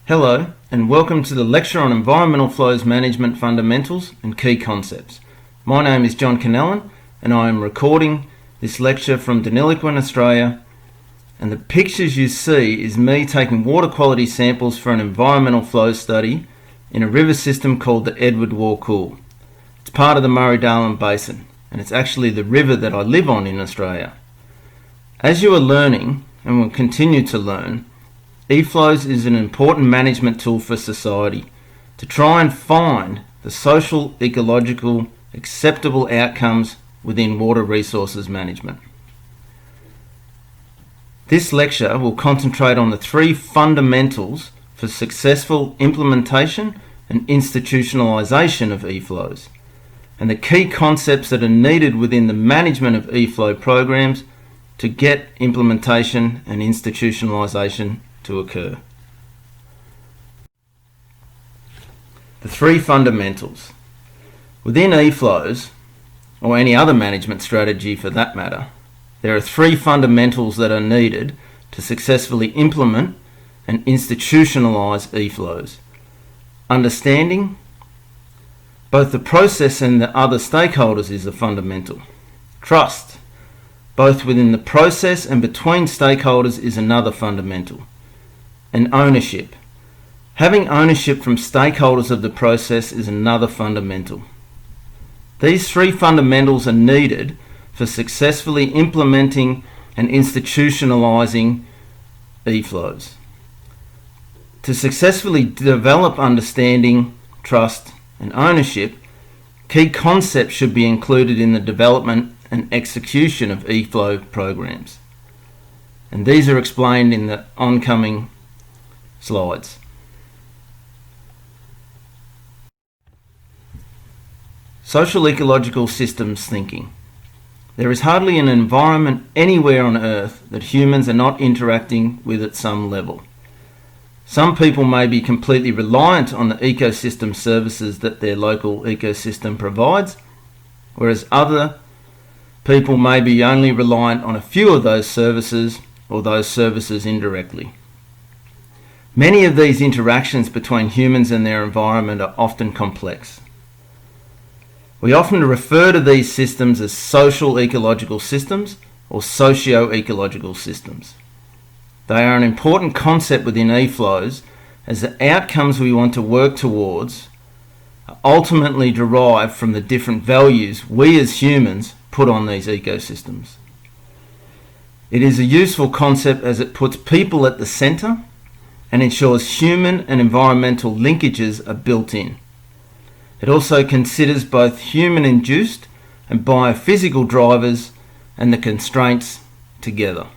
Hello, and welcome to the lecture on Environmental Flows Management Fundamentals and Key Concepts. My name is John Kennellan, and I am recording this lecture from Deniliquin, Australia, and the pictures you see is me taking water quality samples for an environmental flow study in a river system called the Edward Waugh Cool. It's part of the Murray-Darling Basin, and it's actually the river that I live on in Australia. As you are learning, and will continue to learn, Eflows is an important management tool for society to try and find the social, ecological, acceptable outcomes within water resources management. This lecture will concentrate on the three fundamentals for successful implementation and institutionalisation of Eflows, and the key concepts that are needed within the management of Eflow programs to get implementation and institutionalisation to occur. The three fundamentals. Within Eflows, or any other management strategy for that matter, there are three fundamentals that are needed to successfully implement and institutionalise Eflows. Understanding both the process and the other stakeholders is a fundamental. Trust, both within the process and between stakeholders, is another fundamental. And ownership. Having ownership from stakeholders of the process is another fundamental. These three fundamentals are needed for successfully implementing and institutionalising Eflows. To successfully develop understanding, trust, and ownership, key concepts should be included in the development and execution of Eflow programs. And these are explained in the oncoming slides. Social ecological systems thinking. There is hardly an environment anywhere on Earth that humans are not interacting with at some level. Some people may be completely reliant on the ecosystem services that their local ecosystem provides, whereas other people may be only reliant on a few of those services or those services indirectly. Many of these interactions between humans and their environment are often complex. We often refer to these systems as social ecological systems or socio-ecological systems. They are an important concept within Eflows, as the outcomes we want to work towards are ultimately derived from the different values we as humans put on these ecosystems. It is a useful concept as it puts people at the centre and ensures human and environmental linkages are built in. It also considers both human-induced and biophysical drivers and the constraints together.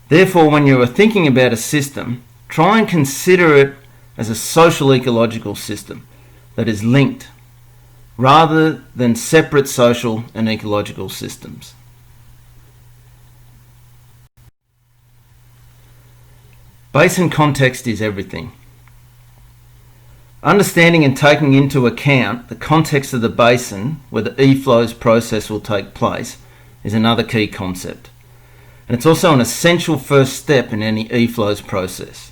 Therefore, when you are thinking about a system, try and consider it as a social ecological system that is linked, rather than separate social and ecological systems. Basin context is everything. Understanding and taking into account the context of the basin where the Eflows process will take place is another key concept. And it's also an essential first step in any Eflows process.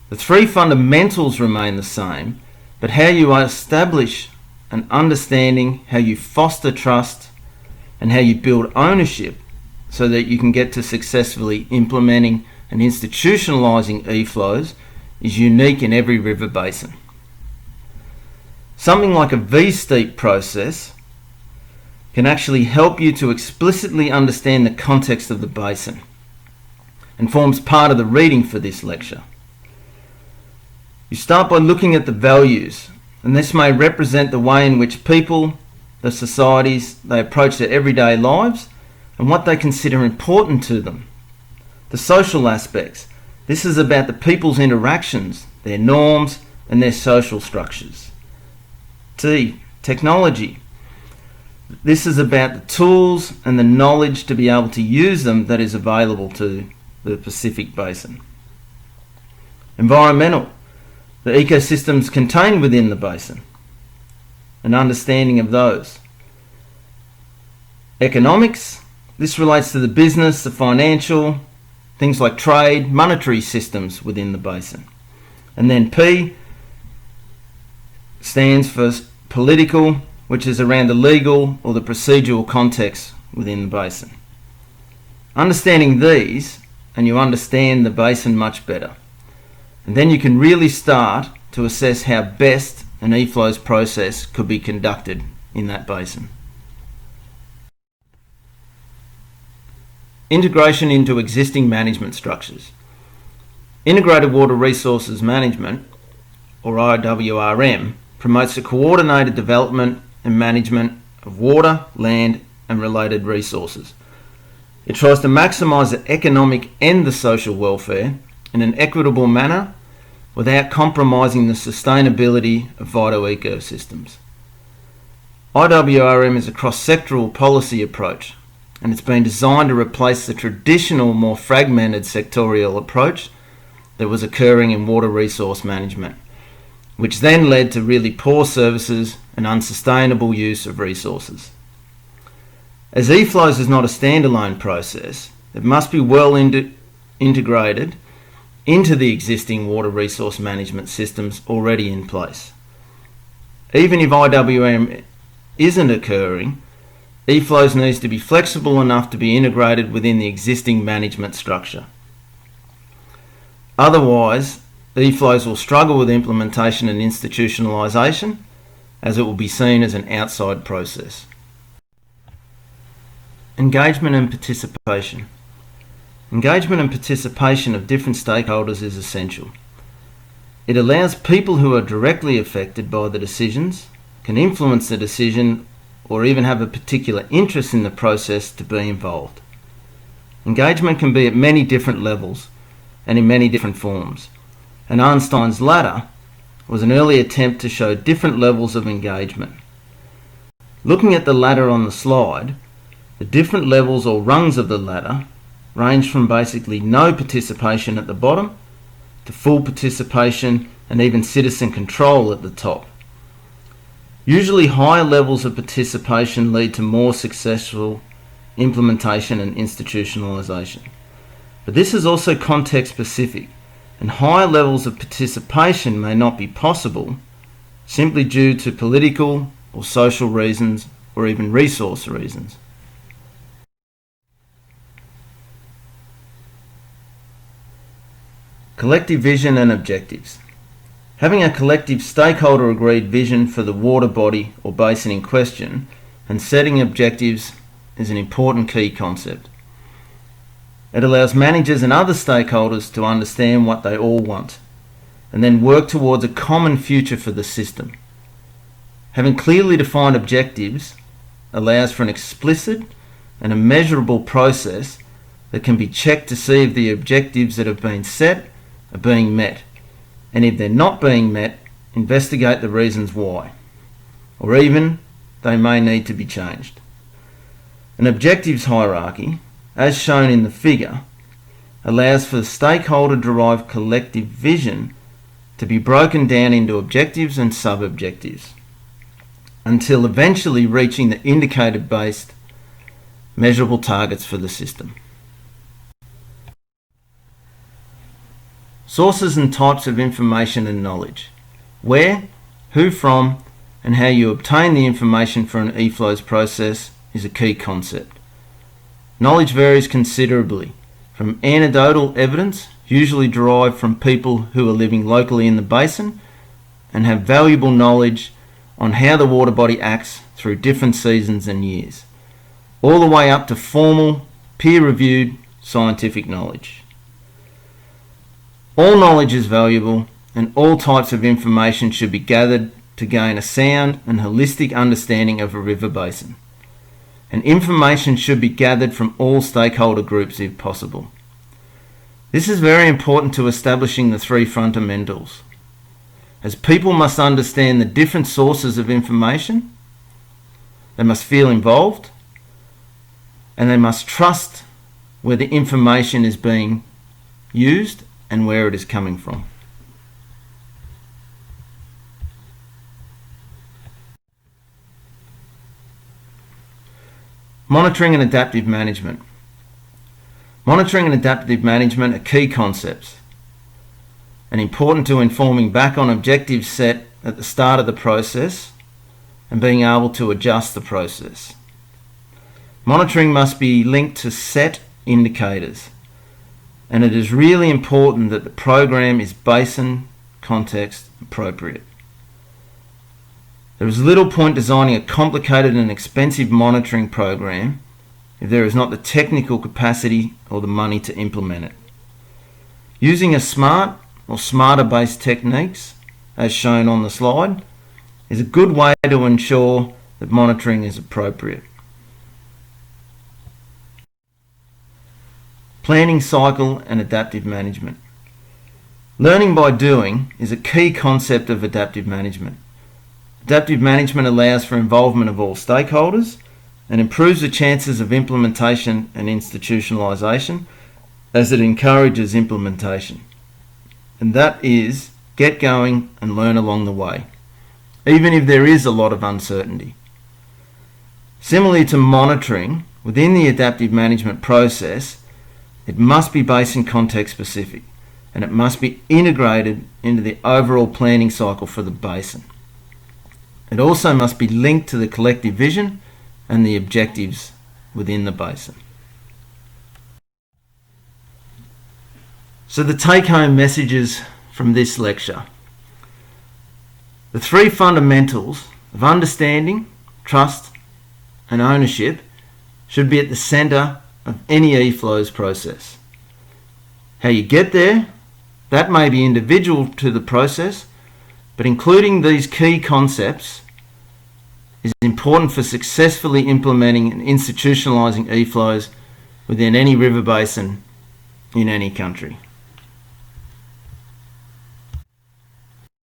The three fundamentals remain the same, but how you establish an understanding, how you foster trust, and how you build ownership so that you can get to successfully implementing and institutionalising Eflows is unique in every river basin. Something like a V-steep process can actually help you to explicitly understand the context of the basin and forms part of the reading for this lecture. You start by looking at the values, and this may represent the way in which people, the societies, they approach their everyday lives and what they consider important to them. The social aspects. This is about the people's interactions, their norms, and their social structures. T, technology. This is about the tools and the knowledge to be able to use them that is available to the Pacific Basin. Environmental. The ecosystems contained within the basin. An understanding of those. Economics. This relates to the business, the financial, things like trade, monetary systems within the basin. And then P stands for political, which is around the legal or the procedural context within the basin. Understanding these, and you understand the basin much better. And then you can really start to assess how best an Eflows process could be conducted in that basin. Integration into existing management structures. Integrated Water Resources Management, or IWRM, promotes the coordinated development and management of water, land and related resources. It tries to maximise the economic and the social welfare in an equitable manner without compromising the sustainability of vital ecosystems. IWRM is a cross-sectoral policy approach, and it's been designed to replace the traditional, more fragmented sectorial approach that was occurring in water resource management, which then led to really poor services and unsustainable use of resources. As Eflows is not a standalone process, it must be well integrated into the existing water resource management systems already in place. Even if IWM isn't occurring, Eflows needs to be flexible enough to be integrated within the existing management structure. Otherwise, Eflows will struggle with implementation and institutionalisation, as it will be seen as an outside process. Engagement and participation. Engagement and participation of different stakeholders is essential. It allows people who are directly affected by the decisions, can influence the decision, or even have a particular interest in the process to be involved. Engagement can be at many different levels and in many different forms, and Einstein's ladder was an early attempt to show different levels of engagement. Looking at the ladder on the slide, the different levels or rungs of the ladder range from basically no participation at the bottom to full participation and even citizen control at the top. Usually higher levels of participation lead to more successful implementation and institutionalisation. But this is also context specific, and higher levels of participation may not be possible simply due to political or social reasons or even resource reasons. Collective vision and objectives. Having a collective stakeholder agreed vision for the water body or basin in question and setting objectives is an important key concept. It allows managers and other stakeholders to understand what they all want and then work towards a common future for the system. Having clearly defined objectives allows for an explicit and a measurable process that can be checked to see if the objectives that have been set are being met, and if they're not being met, investigate the reasons why, or even they may need to be changed. An objectives hierarchy, as shown in the figure, allows for the stakeholder-derived collective vision to be broken down into objectives and sub-objectives, until eventually reaching the indicator-based measurable targets for the system. Sources and types of information and knowledge. Where, who from, and how you obtain the information for an Eflows process is a key concept. Knowledge varies considerably, from anecdotal evidence, usually derived from people who are living locally in the basin and have valuable knowledge on how the water body acts through different seasons and years, all the way up to formal, peer-reviewed scientific knowledge. All knowledge is valuable, and all types of information should be gathered to gain a sound and holistic understanding of a river basin. And information should be gathered from all stakeholder groups if possible. This is very important to establishing the three fundamentals, as people must understand the different sources of information, they must feel involved, and they must trust where the information is being used and where it is coming from. Monitoring and adaptive management. Monitoring and adaptive management are key concepts and important to informing back on objectives set at the start of the process and being able to adjust the process. Monitoring must be linked to set indicators, and it is really important that the program is basin context appropriate. There is little point designing a complicated and expensive monitoring program if there is not the technical capacity or the money to implement it. Using a SMART or smarter based techniques, as shown on the slide, is a good way to ensure that monitoring is appropriate. Planning cycle and adaptive management. Learning by doing is a key concept of adaptive management. Adaptive management allows for involvement of all stakeholders and improves the chances of implementation and institutionalisation as it encourages implementation. And that is, get going and learn along the way, even if there is a lot of uncertainty. Similarly to monitoring, within the adaptive management process, it must be basin context specific, and it must be integrated into the overall planning cycle for the basin. It also must be linked to the collective vision and the objectives within the basin. So the take-home messages from this lecture. The three fundamentals of understanding, trust and ownership should be at the centre of any Eflows process. How you get there, that may be individual to the process, but including these key concepts is important for successfully implementing and institutionalising Eflows within any river basin in any country.